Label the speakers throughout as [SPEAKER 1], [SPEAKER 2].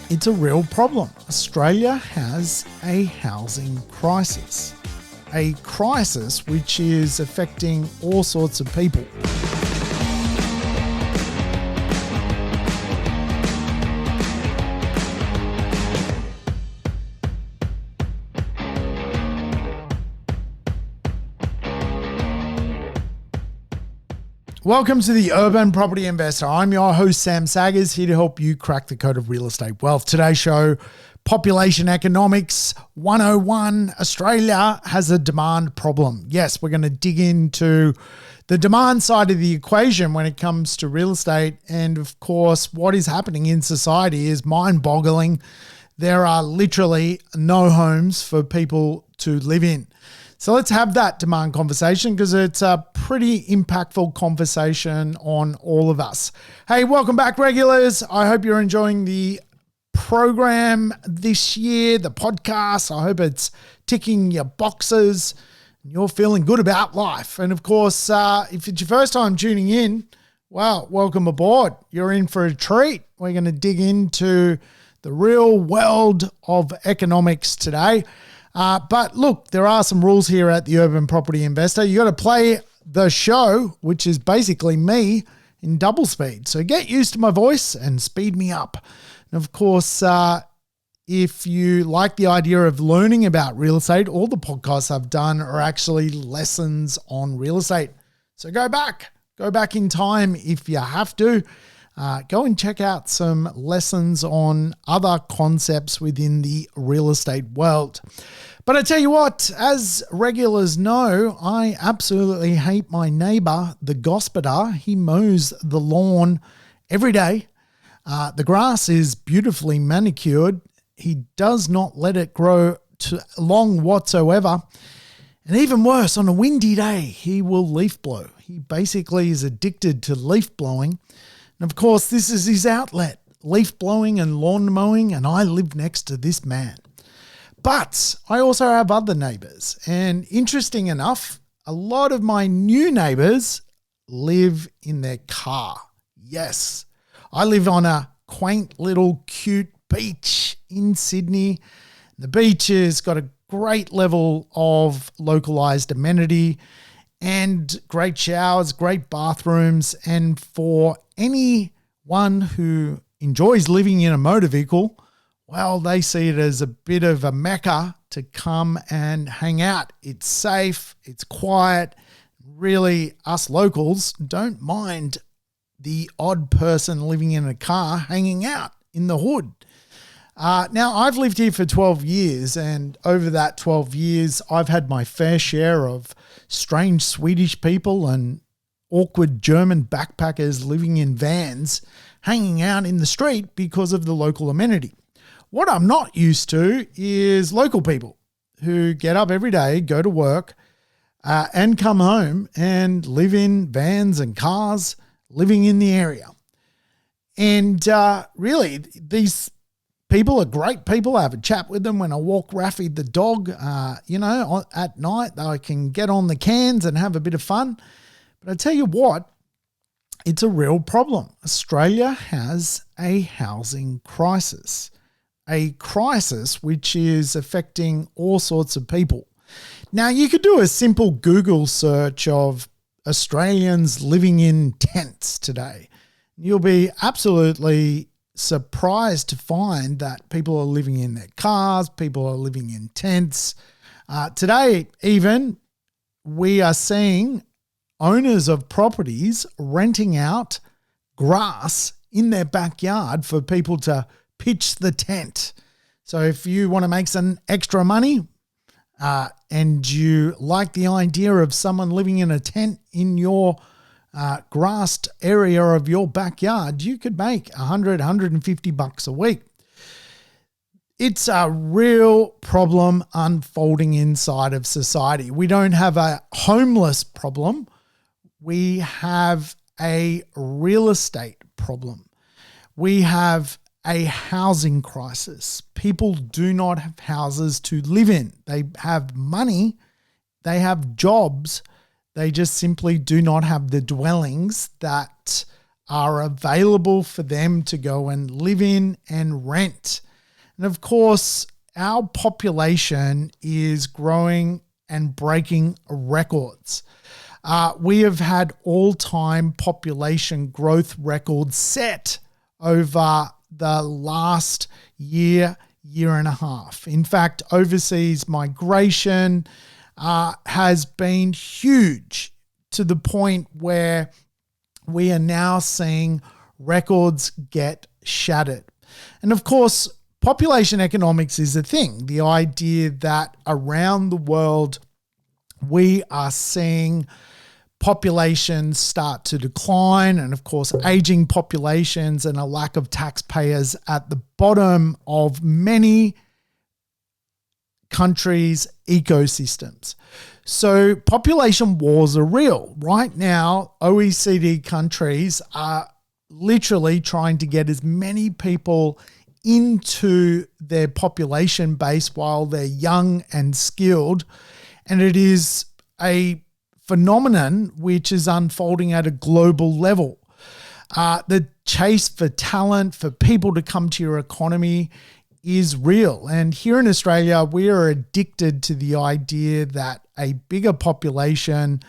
[SPEAKER 1] It's a real problem. Australia has a housing crisis. A crisis which is affecting all sorts of people. Welcome to the Urban Property Investor. I'm your host, Sam Saggers, here to help you crack the code of real estate wealth. Today's show, Population Economics 101. Australia has a demand problem. Yes, we're going to dig into the demand side of the equation when it comes to real estate. And of course, what is happening in society is mind-boggling. There are literally no homes for people to live in. So let's have that demand conversation because it's a pretty impactful conversation on all of us. Hey, welcome back, regulars. I hope you're enjoying the program this year, the podcast. I hope it's ticking your boxes and you're feeling good about life. And of course, if it's your first time tuning in, well, welcome aboard. You're in for a treat. We're going to dig into the real world of economics today. But look, there are some rules here at the Urban Property Investor. You got to play the show, which is basically me in double speed. So get used to my voice and speed me up. And of course, if you like the idea of learning about real estate, all the podcasts I've done are actually lessons on real estate. So go back in time if you have to. Go and check out some lessons on other concepts within the real estate world. But I tell you what, as regulars know, I absolutely hate my neighbor, the gospodar. He mows the lawn every day. The grass is beautifully manicured. He does not let it grow too long whatsoever. And even worse, on a windy day, he will leaf blow. He basically is addicted to leaf blowing. And of course, this is his outlet, leaf blowing and lawn mowing, and I live next to this man. But I also have other neighbors, and interesting enough, a lot of my new neighbors live in their car. Yes, I live on a quaint little cute beach in Sydney. The beach has got a great level of localized amenity and great showers, great bathrooms, and for anyone who enjoys living in a motor vehicle, well, they see it as a bit of a mecca to come and hang out. It's safe, it's quiet. Really, us locals don't mind the odd person living in a car hanging out in the hood. Now, I've lived here for 12 years, and over that 12 years, I've had my fair share of strange Swedish people and awkward German backpackers living in vans, hanging out in the street because of the local amenity. What I'm not used to is local people who get up every day, go to work, and come home and live in vans and cars, living in the area. And really, these people are great people. I have a chat with them when I walk Raffy the dog. At night, I can get on the cans and have a bit of fun. But I tell you what, it's a real problem. Australia has a housing crisis. A crisis which is affecting all sorts of people. Now, you could do a simple Google search of Australians living in tents today. You'll be absolutely surprised to find that people are living in their cars, people are living in tents. Today, even, we are seeing owners of properties renting out grass in their backyard for people to pitch the tent. So if you want to make some extra money and you like the idea of someone living in a tent in your grassed area of your backyard, you could make $100, $150 a week. It's a real problem unfolding inside of society. We don't have a homeless problem. We have a real estate problem. We have a housing crisis. People do not have houses to live in. They have money, they have jobs, they just simply do not have the dwellings that are available for them to go and live in and rent. And of course, our population is growing and breaking records. We have had all-time population growth records set over the last year and a half. In fact, overseas migration has been huge to the point where we are now seeing records get shattered. And of course, population economics is a thing. The idea that around the world, we are seeing populations start to decline, and of course, aging populations and a lack of taxpayers at the bottom of many countries' ecosystems. So population wars are real. Right now, OECD countries are literally trying to get as many people into their population base while they're young and skilled. And it is a phenomenon which is unfolding at a global level. The chase for talent, for people to come to your economy is real. And here in Australia, we are addicted to the idea that a bigger population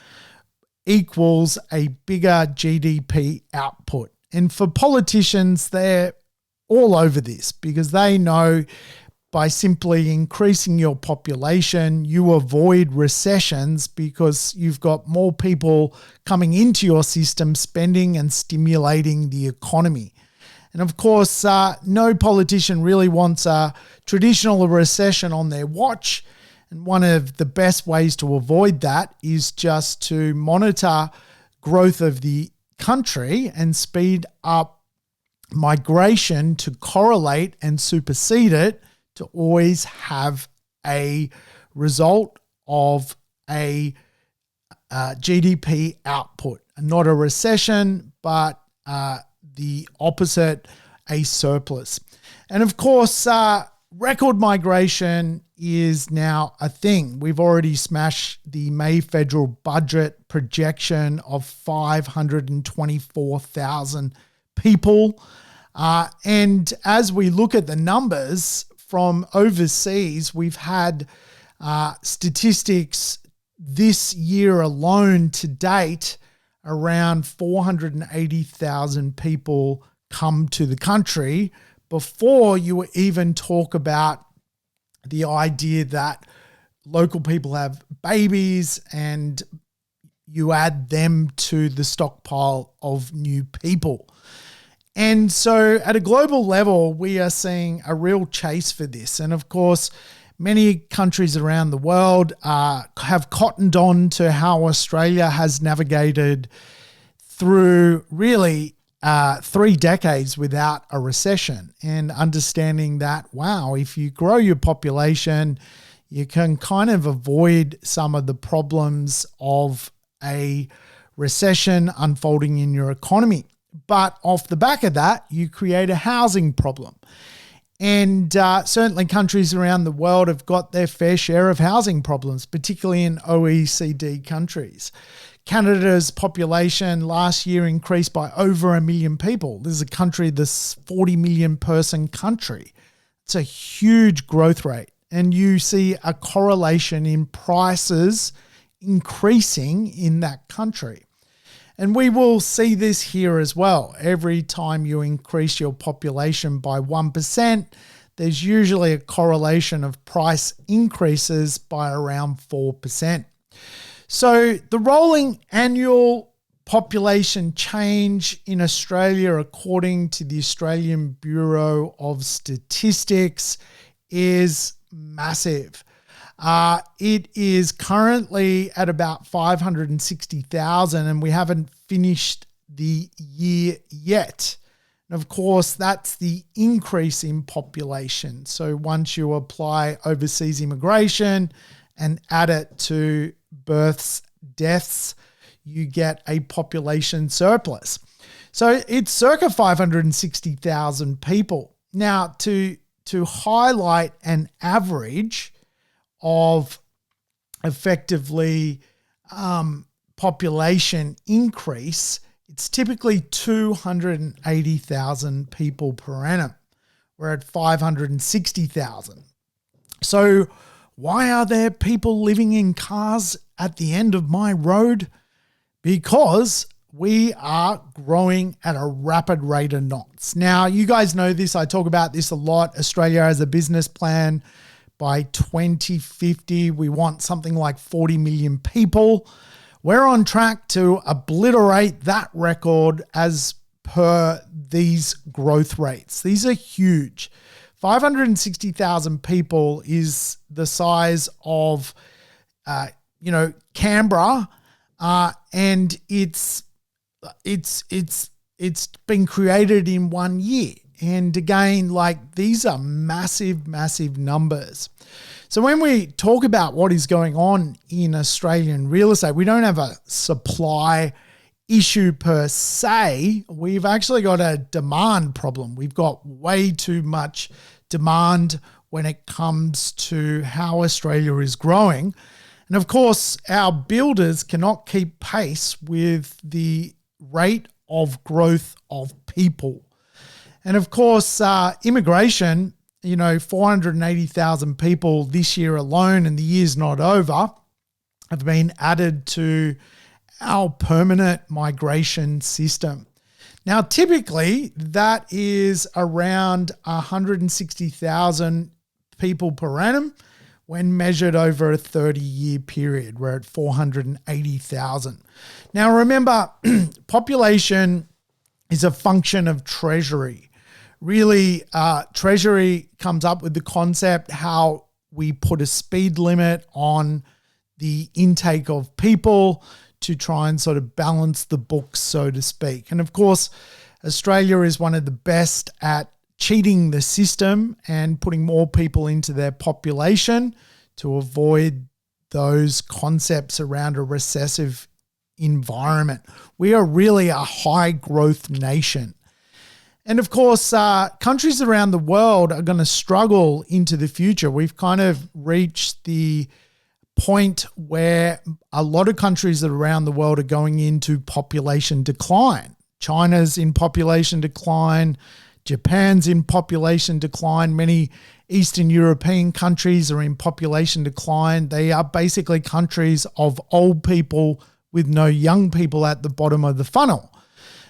[SPEAKER 1] equals a bigger GDP output. And for politicians, they're all over this because they know by simply increasing your population, you avoid recessions because you've got more people coming into your system, spending and stimulating the economy. And of course, no politician really wants a traditional recession on their watch. And one of the best ways to avoid that is just to monitor growth of the country and speed up migration to correlate and supersede it to always have a result of a GDP output, not a recession, but the opposite, a surplus. And of course, record migration is now a thing. We've already smashed the May federal budget projection of 524,000 people. And as we look at the numbers from overseas, we've had statistics this year alone to date, around 480,000 people come to the country before you even talk about the idea that local people have babies and you add them to the stockpile of new people. And so at a global level, we are seeing a real chase for this. And of course, many countries around the world have cottoned on to how Australia has navigated through really 3 decades without a recession, and understanding that, wow, if you grow your population, you can kind of avoid some of the problems of a recession unfolding in your economy. But off the back of that, you create a housing problem. And certainly countries around the world have got their fair share of housing problems, particularly in OECD countries. Canada's population last year increased by over 1 million people. This is a country, this 40 million person country. It's a huge growth rate. And you see a correlation in prices increasing in that country. And we will see this here as well. Every time you increase your population by 1%, there's usually a correlation of price increases by around 4%. So the rolling annual population change in Australia, according to the Australian Bureau of Statistics, is massive. It is currently at about 560,000, and we haven't finished the year yet. And of course, that's the increase in population. So once you apply overseas immigration and add it to births, deaths, you get a population surplus. So it's circa 560,000 people. Now, to highlight an average of effectively population increase it's typically 280,000 people per annum. We're at 560,000. So why are there people living in cars at the end of my road? Because we are growing at a rapid rate of knots. Now, you guys know this. I talk about this a lot. Australia has a business plan. By 2050, we want something like 40 million people. We're on track to obliterate that record as per these growth rates. These are huge. 560,000 people is the size of, Canberra, and it's been created in 1 year. And again, these are massive, massive numbers. So when we talk about what is going on in Australian real estate, we don't have a supply issue per se. We've actually got a demand problem. We've got way too much demand when it comes to how Australia is growing. And of course, our builders cannot keep pace with the rate of growth of people. And of course, immigration, 480,000 people this year alone, and the year's not over, have been added to our permanent migration system. Now, typically, that is around 160,000 people per annum when measured over a 30-year period. We're at 480,000. Now, remember, population is a function of Treasury. Really, Treasury comes up with the concept how we put a speed limit on the intake of people to try and sort of balance the books, so to speak. And of course, Australia is one of the best at cheating the system and putting more people into their population to avoid those concepts around a recessive environment. We are really a high growth nation. And of course, countries around the world are going to struggle into the future. We've kind of reached the point where a lot of countries around the world are going into population decline. China's in population decline. Japan's in population decline. Many Eastern European countries are in population decline. They are basically countries of old people with no young people at the bottom of the funnel.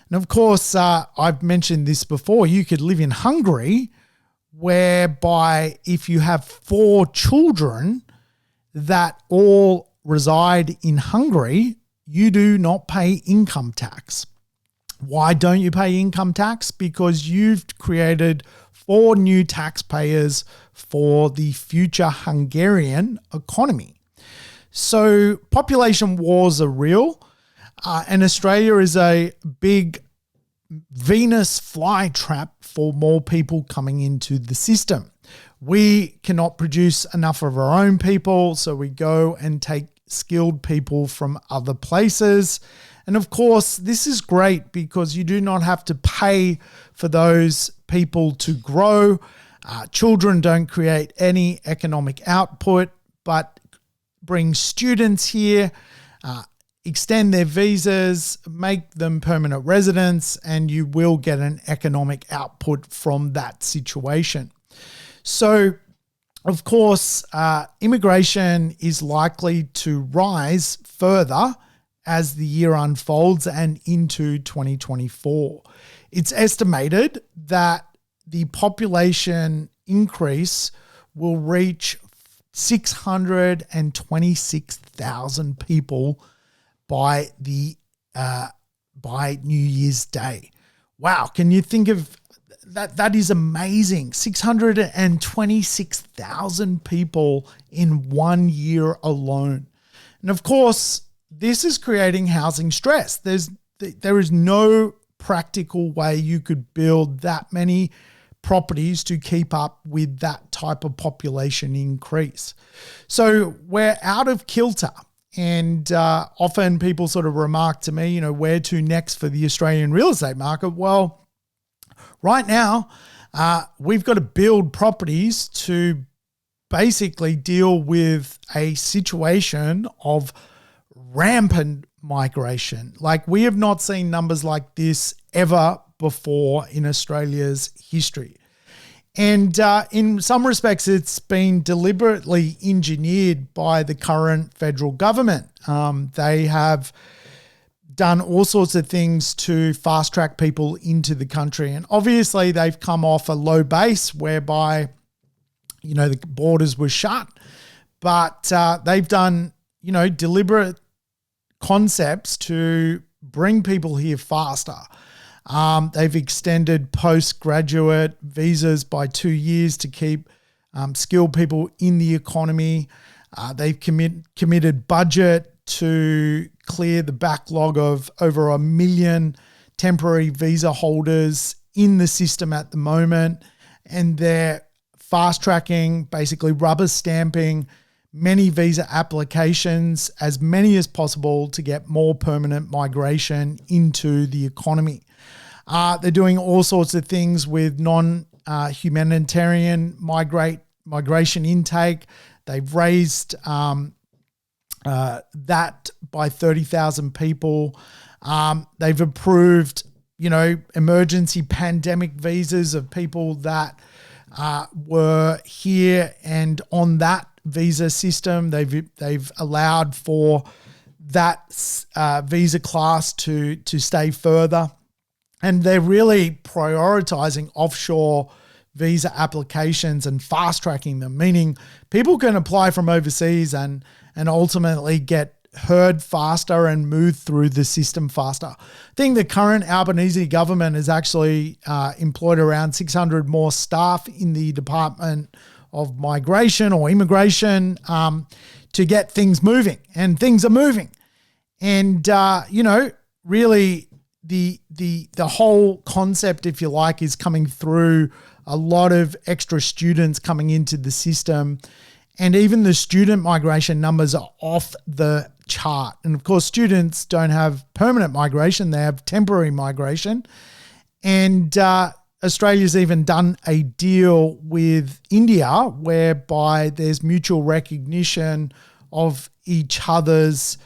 [SPEAKER 1] And of course, I've mentioned this before, you could live in Hungary whereby if you have 4 children that all reside in Hungary, you do not pay income tax. Why don't you pay income tax? Because you've created 4 new taxpayers for the future Hungarian economy. So population wars are real. And Australia is a big Venus flytrap for more people coming into the system. We cannot produce enough of our own people, so we go and take skilled people from other places. And of course, this is great because you do not have to pay for those people to grow. Children don't create any economic output, but bring students here, extend their visas, make them permanent residents, and you will get an economic output from that situation. So, of course, immigration is likely to rise further as the year unfolds and into 2024. It's estimated that the population increase will reach 626,000 people by New Year's Day. Wow, can you think of that? That is amazing. 626,000 people in 1 year alone. And of course, this is creating housing stress. There is no practical way you could build that many properties to keep up with that type of population increase. So we're out of kilter. And often people sort of remark to me, where to next for the Australian real estate market? Well, right now, we've got to build properties to basically deal with a situation of rampant migration. Like, we have not seen numbers like this ever before in Australia's history. And in some respects, it's been deliberately engineered by the current federal government. They have done all sorts of things to fast track people into the country. And obviously they've come off a low base whereby, the borders were shut, but they've done, deliberate concepts to bring people here faster. They've extended postgraduate visas by 2 years to keep skilled people in the economy. They've committed budget to clear the backlog of over 1 million temporary visa holders in the system at the moment. And they're fast tracking, basically rubber stamping many visa applications, as many as possible, to get more permanent migration into the economy. They're doing all sorts of things with non-humanitarian migration intake. They've raised that by 30,000 people. They've approved, emergency pandemic visas of people that were here, and on that visa system, they've allowed for that visa class to stay further. And they're really prioritizing offshore visa applications and fast tracking them, meaning people can apply from overseas and ultimately get heard faster and move through the system faster. I think the current Albanese government has actually employed around 600 more staff in the Department of Migration or Immigration to get things moving, and things are moving. And, really the whole concept, if you like, is coming through a lot of extra students coming into the system. And even the student migration numbers are off the chart. And of course, students don't have permanent migration, they have temporary migration. And Australia's even done a deal with India whereby there's mutual recognition of each other's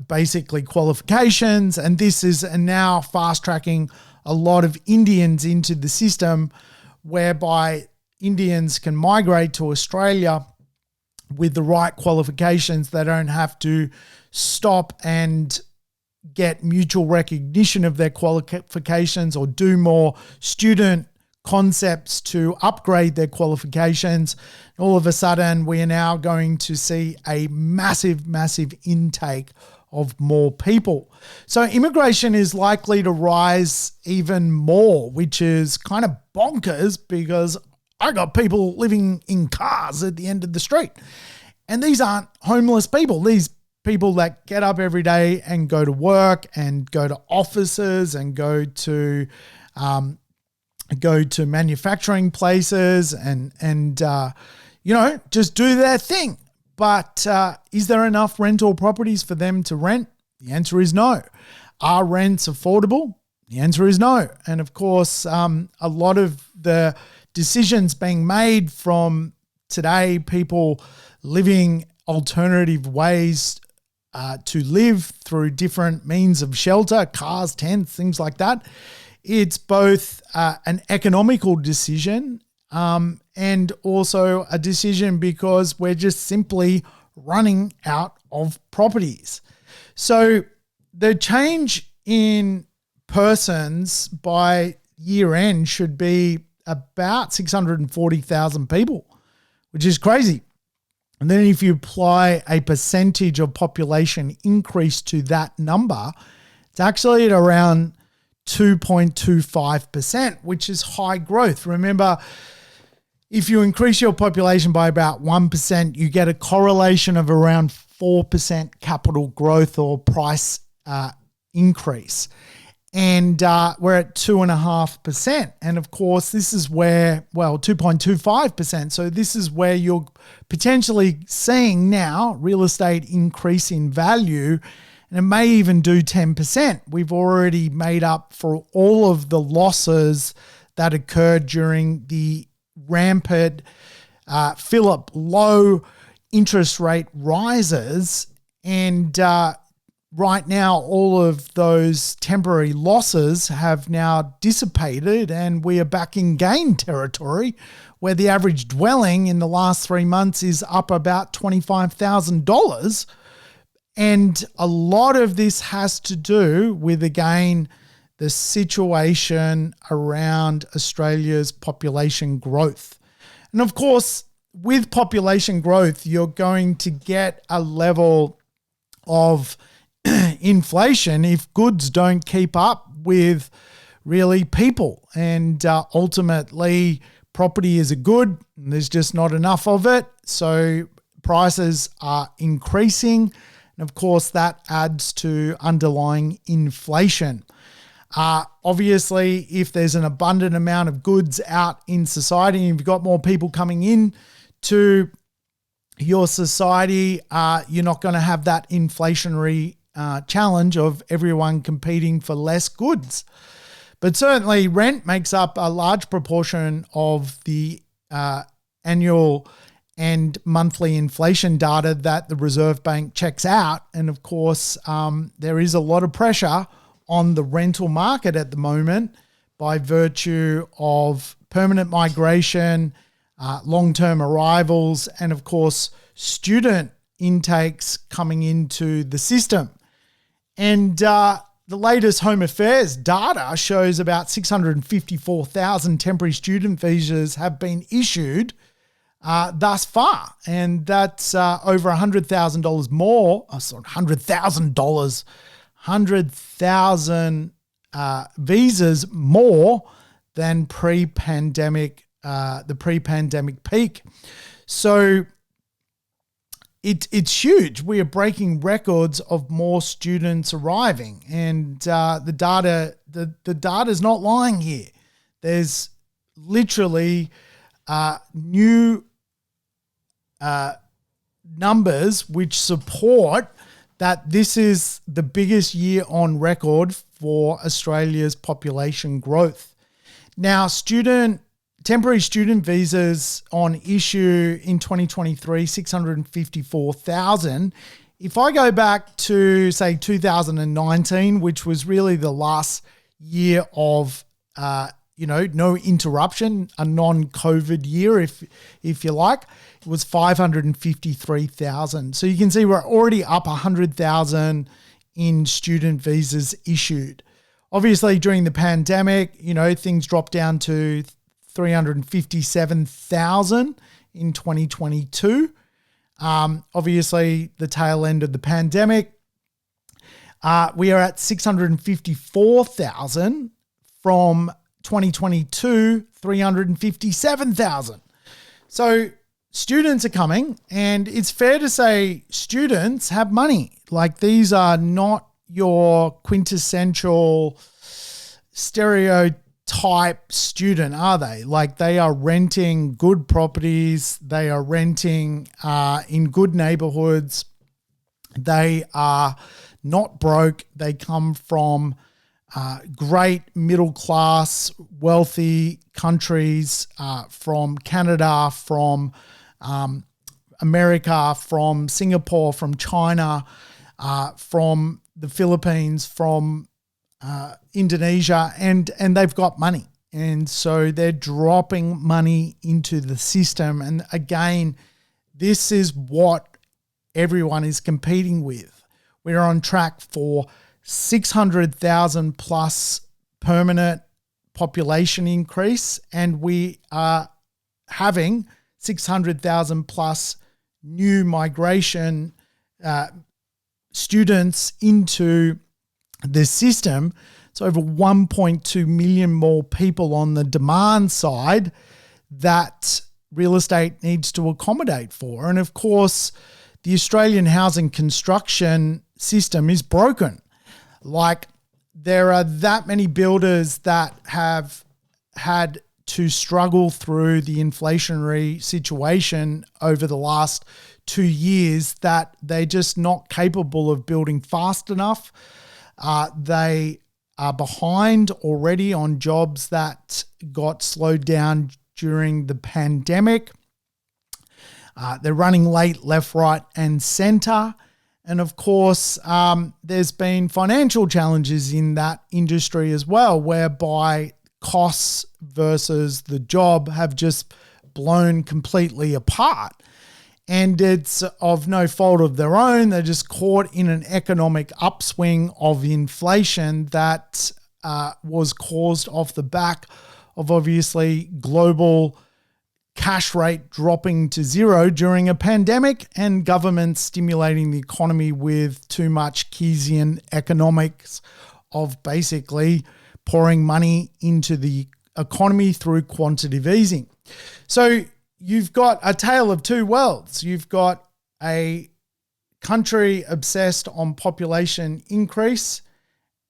[SPEAKER 1] basically qualifications. And this is now fast tracking a lot of Indians into the system, whereby Indians can migrate to Australia with the right qualifications. They don't have to stop and get mutual recognition of their qualifications or do more student concepts to upgrade their qualifications. All of a sudden, we are now going to see a massive, massive intake of more people. So immigration is likely to rise even more, which is kind of bonkers, because I got people living in cars at the end of the street. And these aren't homeless people. These people that get up every day and go to work and go to offices and go to manufacturing places and just do their thing. But is there enough rental properties for them to rent? The answer is no. Are rents affordable? The answer is no. And of course, a lot of the decisions being made from today, people living alternative ways to live through different means of shelter, cars, tents, things like that. It's both an economical decision and also a decision because we're just simply running out of properties. So the change in persons by year end should be about 640,000 people, which is crazy. And then if you apply a percentage of population increase to that number, it's actually at around 2.25%, which is high growth. Remember, if you increase your population by about 1%, you get a correlation of around 4% capital growth or price increase. And we're at 2.5%. And of course, this is where, 2.25%. So this is where you're potentially seeing now real estate increase in value, and it may even do 10%. We've already made up for all of the losses that occurred during the rampant low interest rate rises. And right now, all of those temporary losses have now dissipated, and we are back in gain territory, where the average dwelling in the last 3 months is up about $25,000. And a lot of this has to do with, again, the situation around Australia's population growth. And of course, with population growth, you're going to get a level of inflation if goods don't keep up with really people. And ultimately, property is a good, and there's just not enough of it. So prices are increasing. And of course, that adds to underlying inflation. Obviously, if there's an abundant amount of goods out in society, and you've got more people coming in to your society, you're not going to have that inflationary challenge of everyone competing for less goods. But certainly rent makes up a large proportion of the annual and monthly inflation data that the Reserve Bank checks out. And of course, there is a lot of pressure on the rental market at the moment by virtue of permanent migration, long-term arrivals, and of course, student intakes coming into the system. And the latest Home Affairs data shows about 654,000 temporary student visas have been issued thus far. And that's over $100,000 more, $100,000 visas more than pre-pandemic, the pre-pandemic peak. So it's huge. We are breaking records of more students arriving, and the data is not lying here. There's literally new numbers which support that this is the biggest year on record for Australia's population growth. Now, temporary student visas on issue in 2023, 654,000. If I go back to, say, 2019, which was really the last year of, no interruption, a non-COVID year, if you like, it was 553,000. So you can see we're already up 100,000 in student visas issued. Obviously, during the pandemic, things dropped down to 357,000 in 2022. Obviously, the tail end of the pandemic. We are at 654,000 from 2022, 357,000. So students are coming, and it's fair to say students have money. Like, these are not your quintessential stereotype student, are they? Like, they are renting good properties. They are renting in good neighborhoods. They are not broke. They come from great middle class, wealthy countries, from Canada, from America, from Singapore, from China, from the Philippines, from Indonesia, and they've got money. And so they're dropping money into the system. And again, this is what everyone is competing with. We're on track for 600,000 plus permanent population increase, and we are having 600,000 plus new migration students into the system. It's over 1.2 million more people on the demand side that real estate needs to accommodate for. And of course, the Australian housing construction system is broken. Like, there are that many builders that have had to struggle through the inflationary situation over the last 2 years that they're just not capable of building fast enough. They are behind already on jobs that got slowed down during the pandemic. They're running late, left, right, and centre. And of course, there's been financial challenges in that industry as well, whereby costs versus the job have just blown completely apart. And it's of no fault of their own. They're just caught in an economic upswing of inflation that was caused off the back of obviously global cash rate dropping to zero during a pandemic and government stimulating the economy with too much Keynesian economics of basically pouring money into the economy through quantitative easing. So you've got a tale of two worlds. You've got a country obsessed on population increase,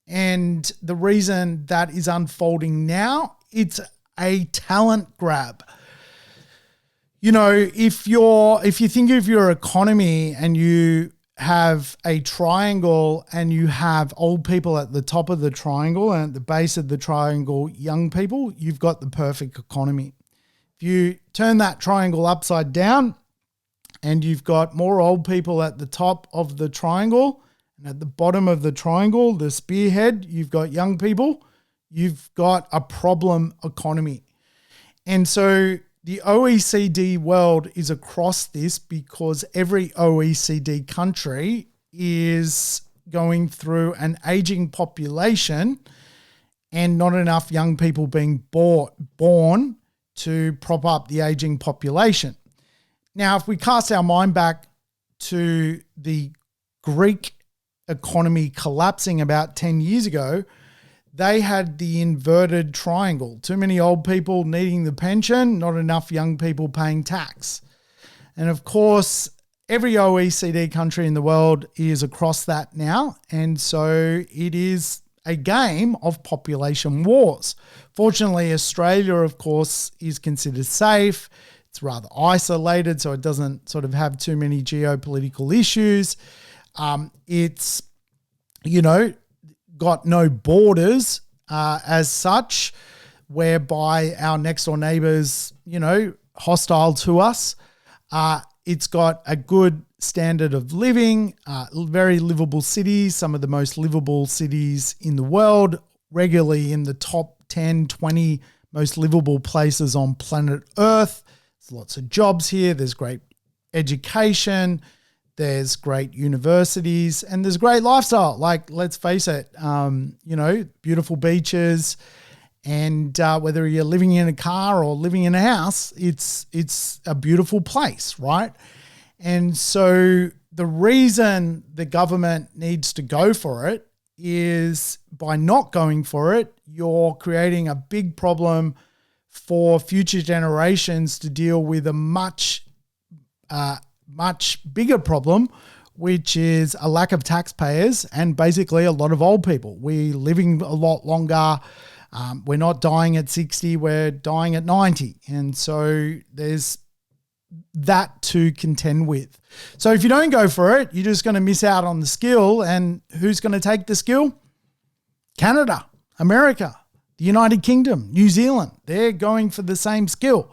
[SPEAKER 1] and the reason that is unfolding now, it's a talent grab. You know, if you think of your economy and you have a triangle and you have old people at the top of the triangle and at the base of the triangle, young people, you've got the perfect economy. If you turn that triangle upside down and you've got more old people at the top of the triangle and at the bottom of the triangle, the spearhead, you've got young people, you've got a problem economy. And so the OECD world is across this because every OECD country is going through an aging population and not enough young people being born to prop up the aging population. Now, if we cast our mind back to the Greek economy collapsing about 10 years ago, they had the inverted triangle. Too many old people needing the pension, not enough young people paying tax. And of course, every OECD country in the world is across that now. And so it is a game of population wars. Fortunately, Australia, of course, is considered safe. It's rather isolated, so it doesn't sort of have too many geopolitical issues. It's, got no borders as such, whereby our next door neighbours, hostile to us. It's got a good standard of living, very livable cities, some of the most livable cities in the world, regularly in the top 10, 20 most livable places on planet Earth. There's lots of jobs here. There's great education. There's great universities and there's great lifestyle. Like, let's face it, beautiful beaches, and whether you're living in a car or living in a house, it's a beautiful place, right? And so the reason the government needs to go for it is by not going for it, you're creating a big problem for future generations to deal with a much bigger problem, which is a lack of taxpayers and basically a lot of old people. We're living a lot longer. We're not dying at 60, we're dying at 90. And so there's that to contend with. So if you don't go for it, you're just going to miss out on the skill. And who's going to take the skill? Canada, America, the United Kingdom, New Zealand. They're going for the same skill.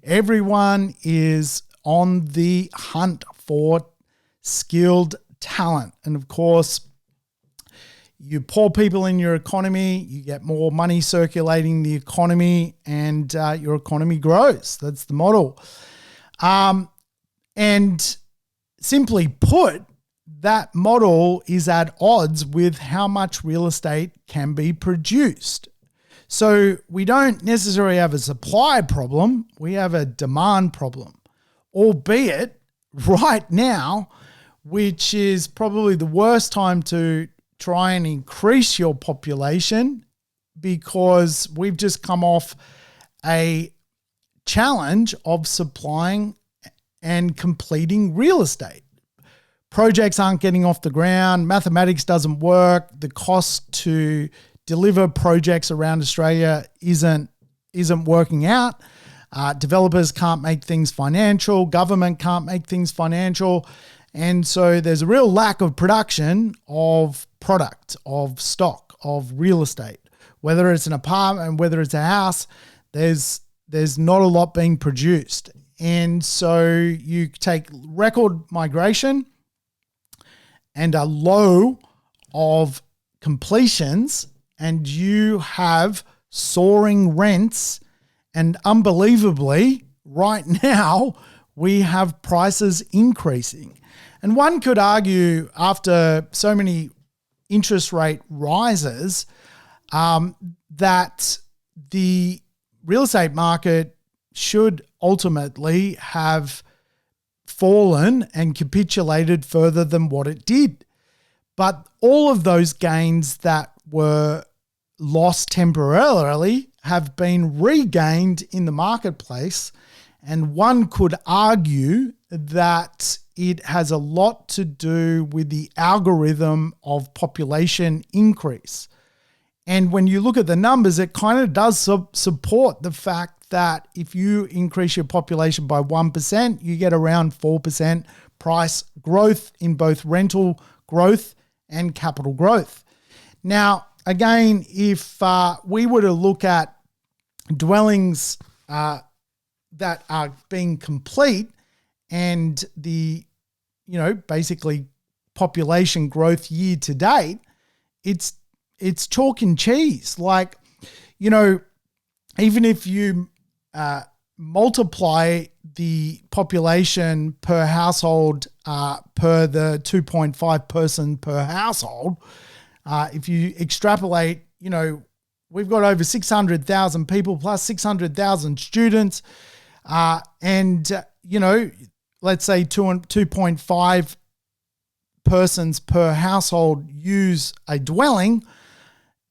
[SPEAKER 1] Everyone is on the hunt for skilled talent. And of course, you poor people in your economy, you get more money circulating the economy, and your economy grows. That's the model. And simply put, that model is at odds with how much real estate can be produced. So we don't necessarily have a supply problem, we have a demand problem, albeit right now, which is probably the worst time to try and increase your population, because we've just come off a challenge of supplying and completing real estate. Projects aren't getting off the ground. Mathematics doesn't work. The cost to deliver projects around Australia isn't working out. Developers can't make things financial. Government can't make things financial. And so there's a real lack of production of product, of stock, of real estate. Whether it's an apartment, whether it's a house, there's not a lot being produced. And so you take record migration and a low of completions, and you have soaring rents, and unbelievably, right now, we have prices increasing. And one could argue, after so many interest rate rises, that the real estate market should ultimately have fallen and capitulated further than what it did. But all of those gains that were lost temporarily have been regained in the marketplace. And one could argue that it has a lot to do with the algorithm of population increase. And when you look at the numbers, it kind of does support the fact that if you increase your population by 1%, you get around 4% price growth in both rental growth and capital growth. Now, again, if we were to look at dwellings that are being complete and the, basically population growth year to date, it's chalk and cheese. Like, even if you multiply the population per household per the 2.5 person per household, if you extrapolate, we've got over 600,000 people plus 600,000 students. Let's say 2.5 persons per household use a dwelling,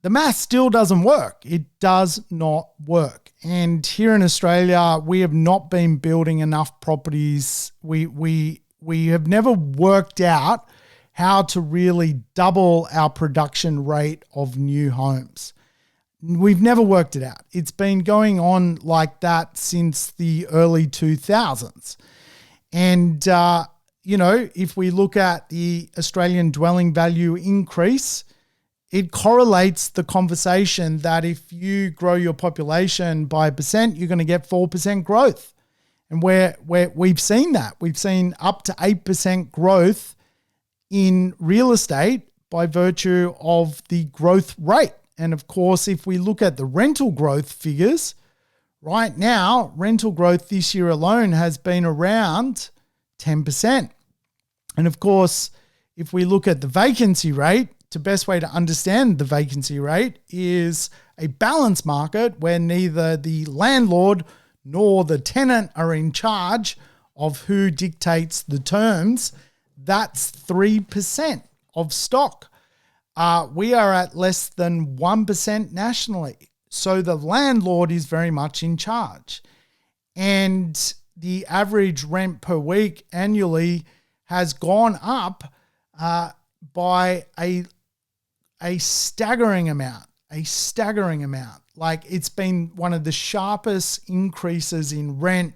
[SPEAKER 1] the math still doesn't work. It does not work. And here in Australia, we have not been building enough properties. We have never worked out how to really double our production rate of new homes. We've never worked it out. It's been going on like that since the early 2000s. And, if we look at the Australian dwelling value increase, it correlates the conversation that if you grow your population by 1%, you're going to get 4% growth. And we've seen that. We've seen up to 8% growth in real estate by virtue of the growth rate. And of course, if we look at the rental growth figures, right now, rental growth this year alone has been around 10%. And of course, if we look at the vacancy rate, the best way to understand the vacancy rate is a balanced market where neither the landlord nor the tenant are in charge of who dictates the terms. That's 3% of stock. We are at less than 1% nationally. So the landlord is very much in charge. And the average rent per week annually has gone up by a staggering amount. Like, it's been one of the sharpest increases in rent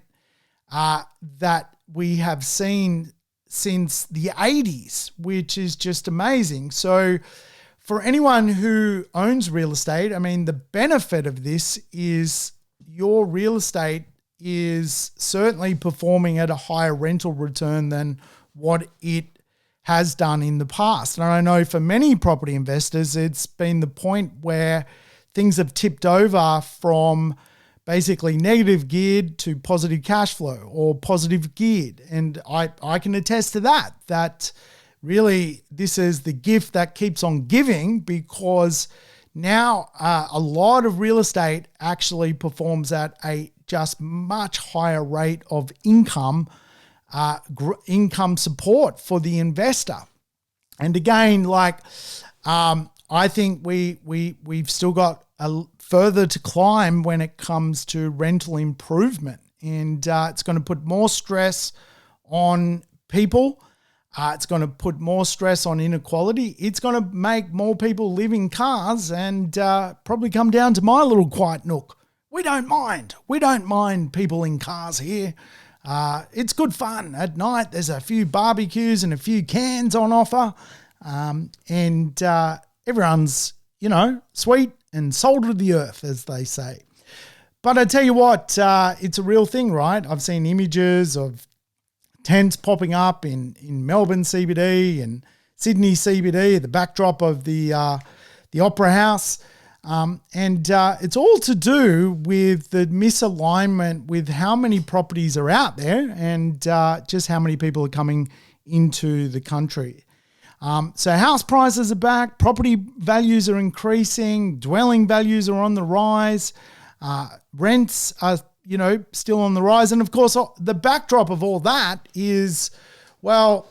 [SPEAKER 1] that we have seen since the 80s, which is just amazing. So for anyone who owns real estate, the benefit of this is your real estate is certainly performing at a higher rental return than what it has done in the past. And I know for many property investors, it's been the point where things have tipped over from basically negative geared to positive cash flow or positive geared. And I can attest to that really this is the gift that keeps on giving, because now a lot of real estate actually performs at a just much higher rate of income support for the investor. And again, I think we've still got a further to climb when it comes to rental improvement, and it's going to put more stress on people. It's going to put more stress on inequality. It's going to make more people live in cars and probably come down to my little quiet nook. We don't mind people in cars here. It's good fun at night. There's a few barbecues and a few cans on offer. And everyone's, sweet and salt of the earth, as they say. But I tell you what, it's a real thing, right? I've seen images of tents popping up in Melbourne CBD and Sydney CBD, the backdrop of the Opera House. And it's all to do with the misalignment with how many properties are out there and just how many people are coming into the country. So house prices are back, property values are increasing, dwelling values are on the rise, rents are, still on the rise. And of course, the backdrop of all that is, well,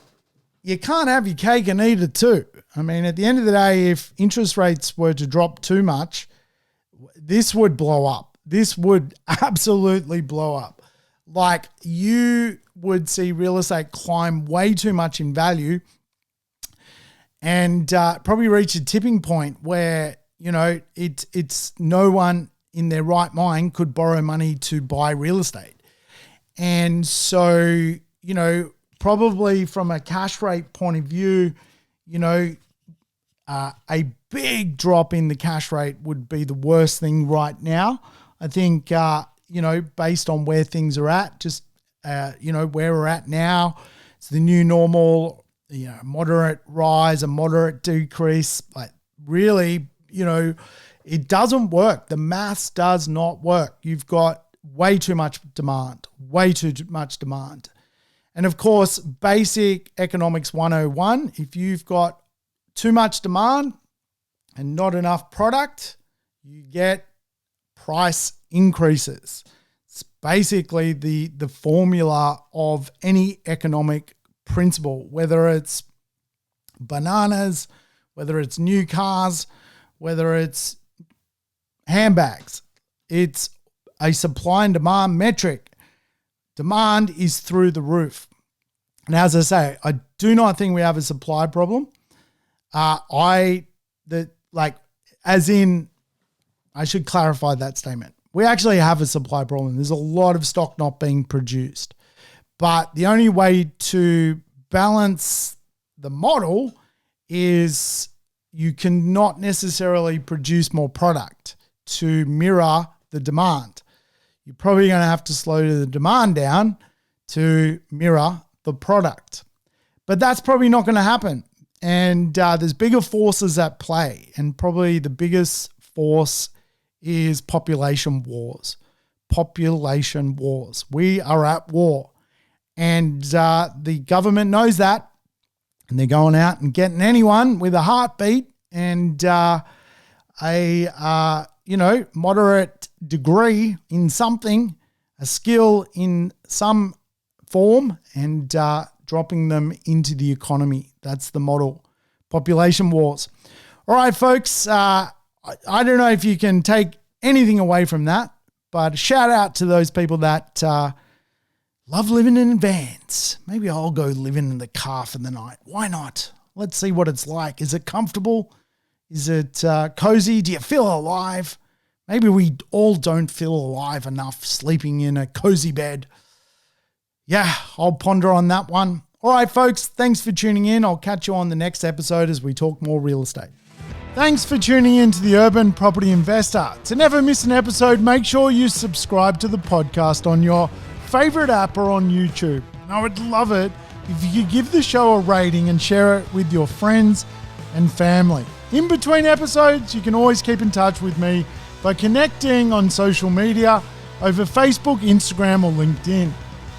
[SPEAKER 1] you can't have your cake and eat it too. I mean, at the end of the day, if interest rates were to drop too much, this would blow up. This would absolutely blow up. Like, you would see real estate climb way too much in value and probably reach a tipping point where, it's no one in their right mind could borrow money to buy real estate. And so, probably from a cash rate point of view, a big drop in the cash rate would be the worst thing right now. I think, based on where things are at, just, where we're at now, it's the new normal, moderate rise, a moderate decrease. Like, really, it doesn't work. The maths does not work. You've got way too much demand. And of course, basic economics 101, if you've got too much demand and not enough product, you get price increases. It's basically the formula of any economic principle, whether it's bananas, whether it's new cars, whether it's handbags. It's a supply and demand metric. Demand is through the roof. And as I say, I do not think we have a supply problem. I should clarify that statement. We actually have a supply problem. There's a lot of stock not being produced. But the only way to balance the model is you cannot necessarily produce more product to mirror the demand. You're probably going to have to slow the demand down to mirror the product. But that's probably not going to happen. And there's bigger forces at play. And probably the biggest force is population wars. Population wars. We are at war. And the government knows that. And they're going out and getting anyone with a heartbeat and moderate degree in something, a skill in some form, and dropping them into the economy. That's the model. Population wars. All right, folks, I don't know if you can take anything away from that, but shout out to those people that love living in vans. Maybe I'll go living in the car for the night. Why not? Let's see what it's like. Is it comfortable? Is it cozy? Do you feel alive? Maybe we all don't feel alive enough sleeping in a cozy bed. Yeah, I'll ponder on that one. All right, folks, thanks for tuning in. I'll catch you on the next episode as we talk more real estate. Thanks for tuning in to the Urban Property Investor. To never miss an episode, make sure you subscribe to the podcast on your favorite app or on YouTube. And I would love it if you could give the show a rating and share it with your friends and family. In between episodes, you can always keep in touch with me by connecting on social media over Facebook, Instagram, or LinkedIn.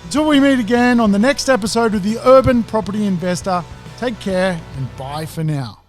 [SPEAKER 1] Until we meet again on the next episode of the Urban Property Investor, take care and bye for now.